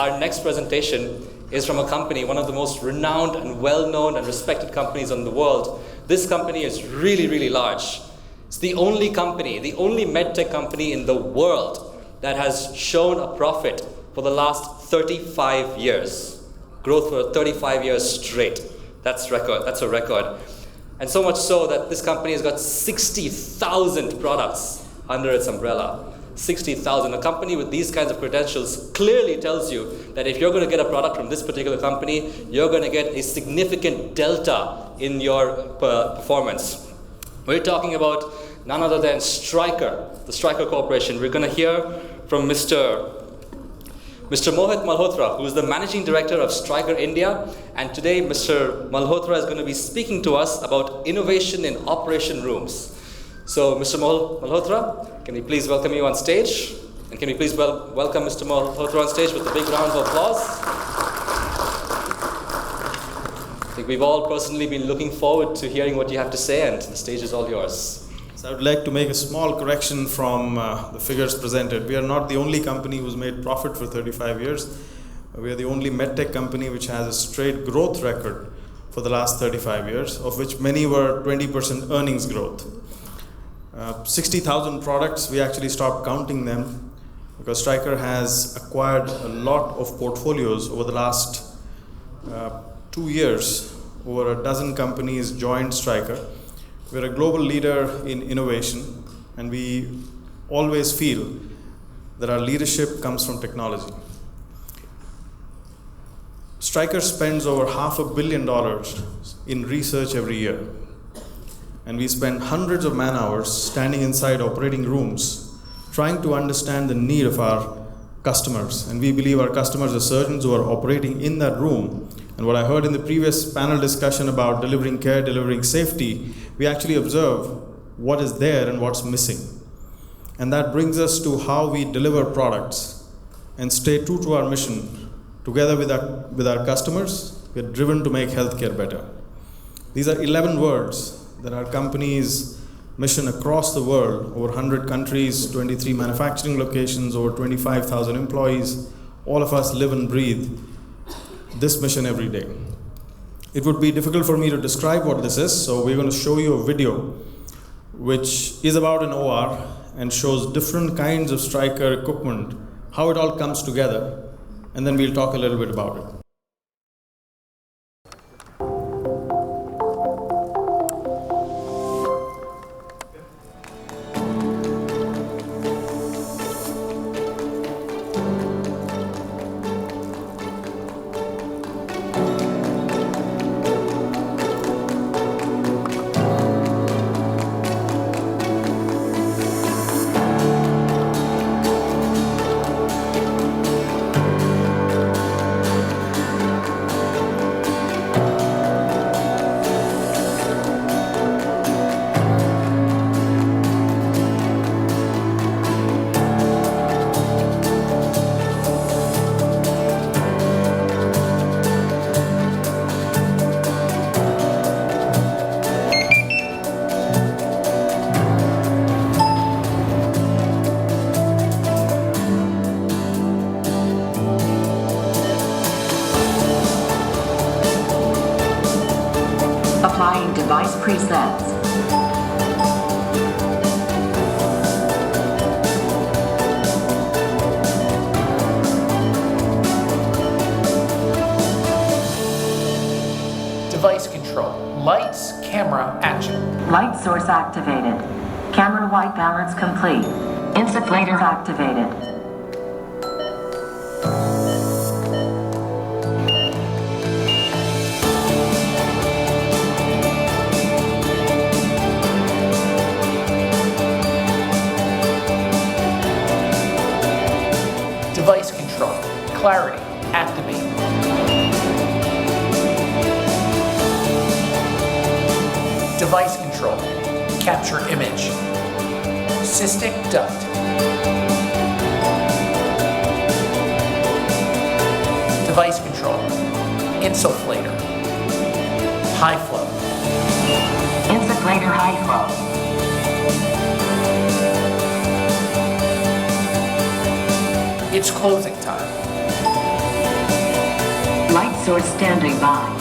our next presentation is from a company, one of the most renowned and well-known and respected companies in the world. This company is really, really large. It's the only company, the only medtech company in the world that has shown a profit for the last 35 years. Growth for 35 years straight. That's a record. And so much so that this company has got 60,000 products under its umbrella. 60,000. A company with these kinds of credentials clearly tells you that if you're going to get a product from this particular company, you're going to get a significant delta in your performance. We're talking about none other than Stryker, the Stryker Corporation. We're going to hear from Mr. Mohit Malhotra, who is the Managing Director of Stryker India. And today, Mr. Malhotra is going to be speaking to us about innovation in operation rooms. So, Mr. Malhotra, can we please welcome you on stage? And can we please welcome Mr. Malhotra on stage with a big round of applause? I think we've all personally been looking forward to hearing what you have to say, and the stage is all yours. So I would like to make a small correction from the figures presented. We are not the only company who's made profit for 35 years. We are the only medtech company which has a straight growth record for the last 35 years, of which many were 20% earnings growth. 60,000 products, we actually stopped counting them because Stryker has acquired a lot of portfolios over the last 2 years. Over a dozen companies joined Stryker. We're a global leader in innovation, and we always feel that our leadership comes from technology. Stryker spends over $500 million in research every year. And we spend hundreds of man hours standing inside operating rooms trying to understand the need of our customers. And we believe our customers are surgeons who are operating in that room. And what I heard in the previous panel discussion about delivering care, delivering safety, we actually observe what is there and what's missing. And that brings us to how we deliver products and stay true to our mission. Together with our customers, we're driven to make healthcare better. These are 11 words that our company's mission across the world, over 100 countries, 23 manufacturing locations, over 25,000 employees, all of us live and breathe this mission every day. It would be difficult for me to describe what this is, so we're going to show you a video which is about an OR and shows different kinds of Stryker equipment, how it all comes together, and then we'll talk a little bit about it. Applying device presets. Device control. Lights, camera, action. Light source activated. Camera white balance complete. Insufflator activated. Device control. Clarity. Activate. Device control. Capture image. Cystic duct. Device control. Insufflator. High flow. Insufflator high flow. It's closing time. source standing by.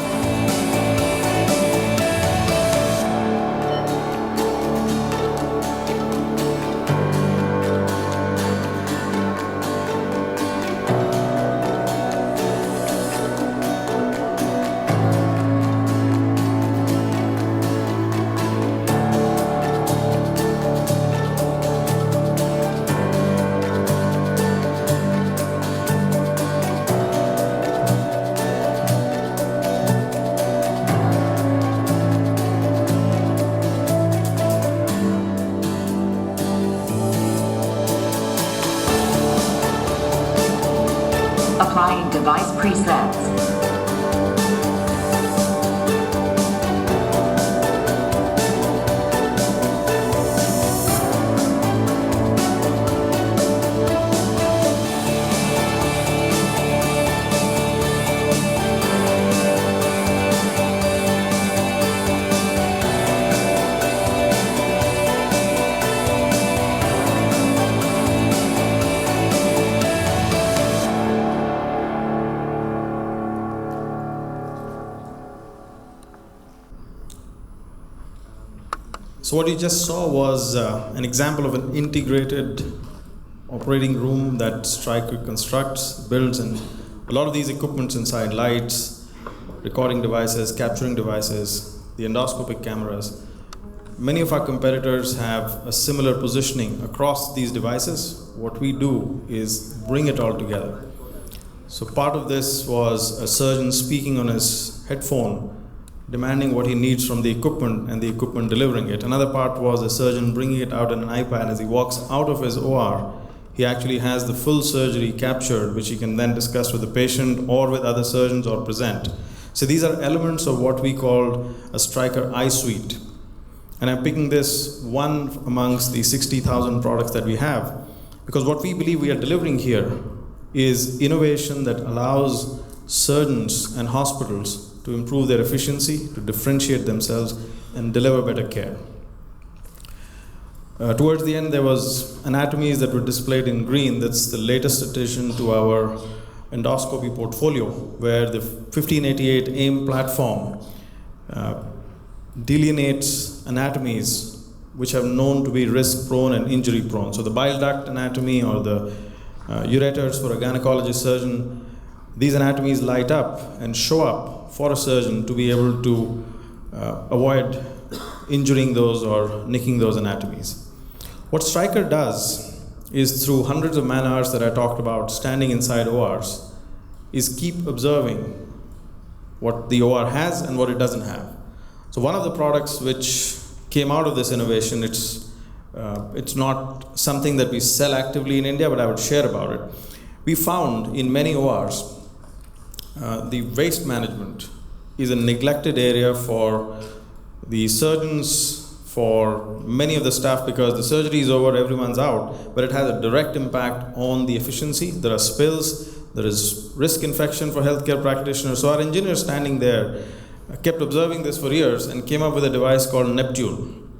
Applying device presets. So what you just saw was an example of an integrated operating room that Stryker constructs, builds, and a lot of these equipments inside, lights, recording devices, capturing devices, the endoscopic cameras. Many of our competitors have a similar positioning across these devices. What we do is bring it all together. So part of this was a surgeon speaking on his headphone, demanding what he needs from the equipment and the equipment delivering it. Another part was a surgeon bringing it out on an iPad. As he walks out of his OR, he actually has the full surgery captured, which he can then discuss with the patient or with other surgeons or present. So these are elements of what we call a Stryker iSuite. And I'm picking this one amongst the 60,000 products that we have, because what we believe we are delivering here is innovation that allows surgeons and hospitals to improve their efficiency, to differentiate themselves, and deliver better care. Towards the end, there was anatomies that were displayed in green. That's the latest addition to our endoscopy portfolio, where the 1588 AIM platform delineates anatomies which are known to be risk-prone and injury-prone. So the bile duct anatomy or the ureters for a gynecologist surgeon, these anatomies light up and show up for a surgeon to be able to avoid injuring those or nicking those anatomies. What Stryker does is, through hundreds of man hours that I talked about standing inside ORs, is keep observing what the OR has and what it doesn't have. So one of the products which came out of this innovation, it's not something that we sell actively in India, but I would share about it. We found in many ORs, the waste management is a neglected area for the surgeons, for many of the staff, because the surgery is over, everyone's out, but it has a direct impact on the efficiency. There are spills, there is risk infection for healthcare practitioners. So our engineers standing there kept observing this for years and came up with a device called Neptune.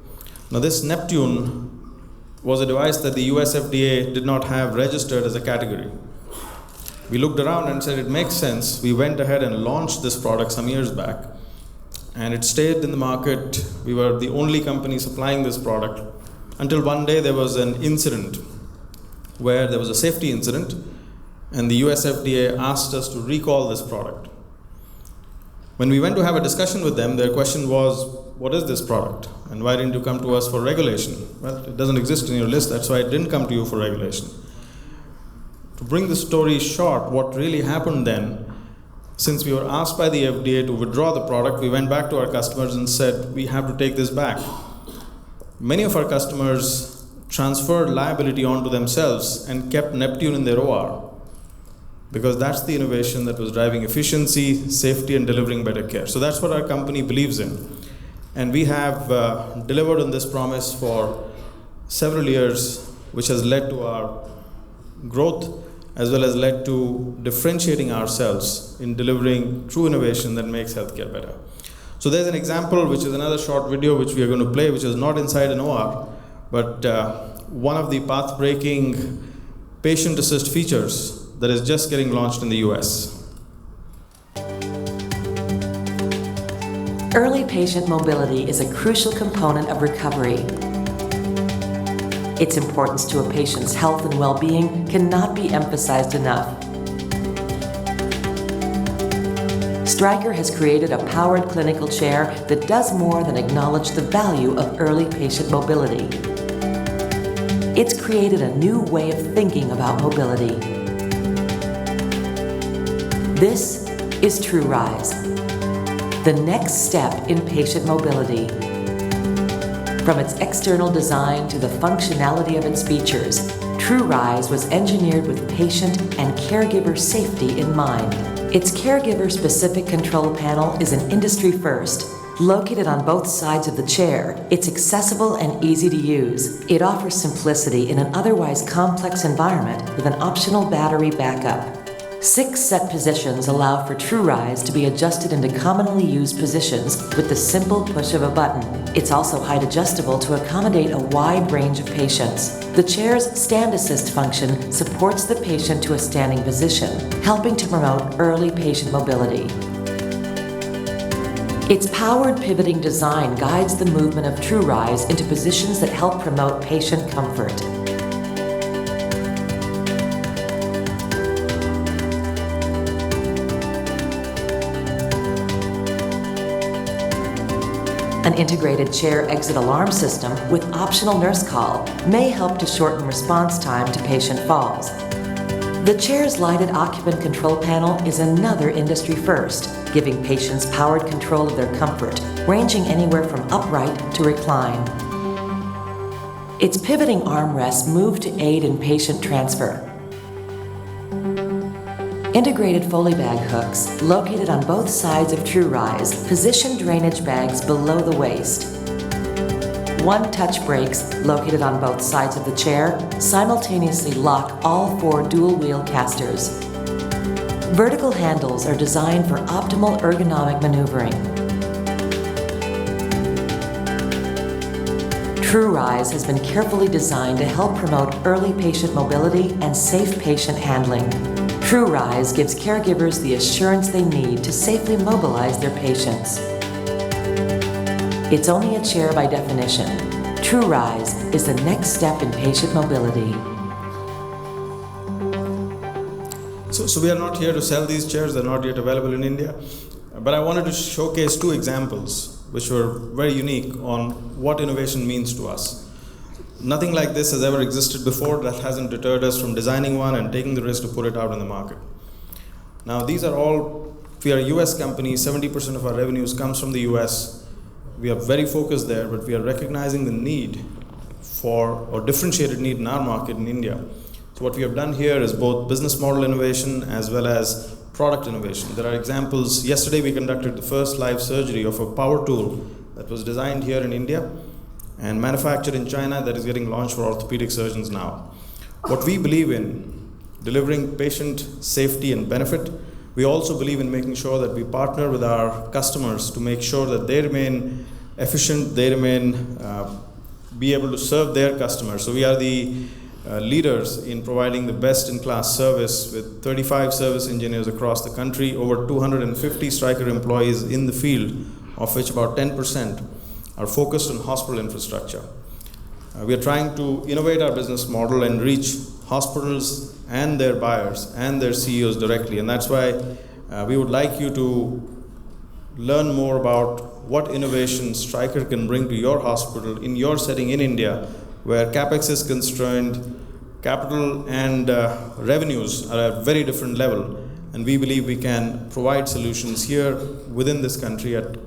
Now this Neptune was a device that the US FDA did not have registered as a category. We looked around and said it makes sense. We went ahead and launched this product some years back, and it stayed in the market. We were the only company supplying this product until one day there was an incident where there was a safety incident, and the US FDA asked us to recall this product. When we went to have a discussion with them, their question was, what is this product? And why didn't you come to us for regulation? Well, it doesn't exist in your list, that's why it didn't come to you for regulation. To bring the story short, what really happened then, since we were asked by the FDA to withdraw the product, we went back to our customers and said, we have to take this back. Many of our customers transferred liability onto themselves and kept Neptune in their OR, because that's the innovation that was driving efficiency, safety, and delivering better care. So that's what our company believes in. And we have delivered on this promise for several years, which has led to our growth, as well as led to differentiating ourselves in delivering true innovation that makes healthcare better. So there's an example, which is another short video which we are going to play, which is not inside an OR, but one of the path-breaking patient assist features that is just getting launched in the US. Early patient mobility is a crucial component of recovery. Its importance to a patient's health and well-being cannot be emphasized enough. Stryker has created a powered clinical chair that does more than acknowledge the value of early patient mobility. It's created a new way of thinking about mobility. This is TrueRise, the next step in patient mobility. From its external design to the functionality of its features, TrueRise was engineered with patient and caregiver safety in mind. Its caregiver-specific control panel is an industry first. Located on both sides of the chair, it's accessible and easy to use. It offers simplicity in an otherwise complex environment with an optional battery backup. 6 set positions allow for TrueRise to be adjusted into commonly used positions with the simple push of a button. It's also height adjustable to accommodate a wide range of patients. The chair's stand assist function supports the patient to a standing position, helping to promote early patient mobility. Its powered pivoting design guides the movement of TrueRise into positions that help promote patient comfort. An integrated chair exit alarm system with optional nurse call may help to shorten response time to patient falls. The chair's lighted occupant control panel is another industry first, giving patients powered control of their comfort, ranging anywhere from upright to recline. Its pivoting armrests move to aid in patient transfer. Integrated Foley bag hooks, located on both sides of TrueRise, position drainage bags below the waist. One-touch brakes, located on both sides of the chair, simultaneously lock all 4 dual-wheel casters. Vertical handles are designed for optimal ergonomic maneuvering. TrueRise has been carefully designed to help promote early patient mobility and safe patient handling. TrueRise gives caregivers the assurance they need to safely mobilize their patients. It's only a chair by definition. TrueRise is the next step in patient mobility. So we are not here to sell these chairs, they're not yet available in India. But I wanted to showcase 2 examples which were very unique on what innovation means to us. Nothing like this has ever existed before that hasn't deterred us from designing one and taking the risk to put it out in the market. Now these are all, we are a US company, 70% of our revenues comes from the US. We are very focused there, but we are recognizing the need for, or differentiated need in our market in India. So what we have done here is both business model innovation as well as product innovation. There are examples. Yesterday we conducted the first live surgery of a power tool that was designed here in India and manufactured in China that is getting launched for orthopedic surgeons now. What we believe in, delivering patient safety and benefit, we also believe in making sure that we partner with our customers to make sure that they remain efficient, they remain be able to serve their customers. So we are the leaders in providing the best-in-class service with 35 service engineers across the country, over 250 Stryker employees in the field, of which about 10% are focused on hospital infrastructure. We are trying to innovate our business model and reach hospitals and their buyers and their CEOs directly, and that's why we would like you to learn more about what innovation Stryker can bring to your hospital in your setting in India, where CapEx is constrained, capital and revenues are at a very different level, and we believe we can provide solutions here within this country at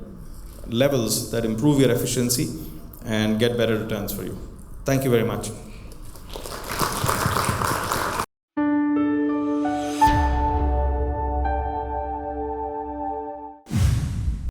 levels that improve your efficiency and get better returns for you. Thank you very much.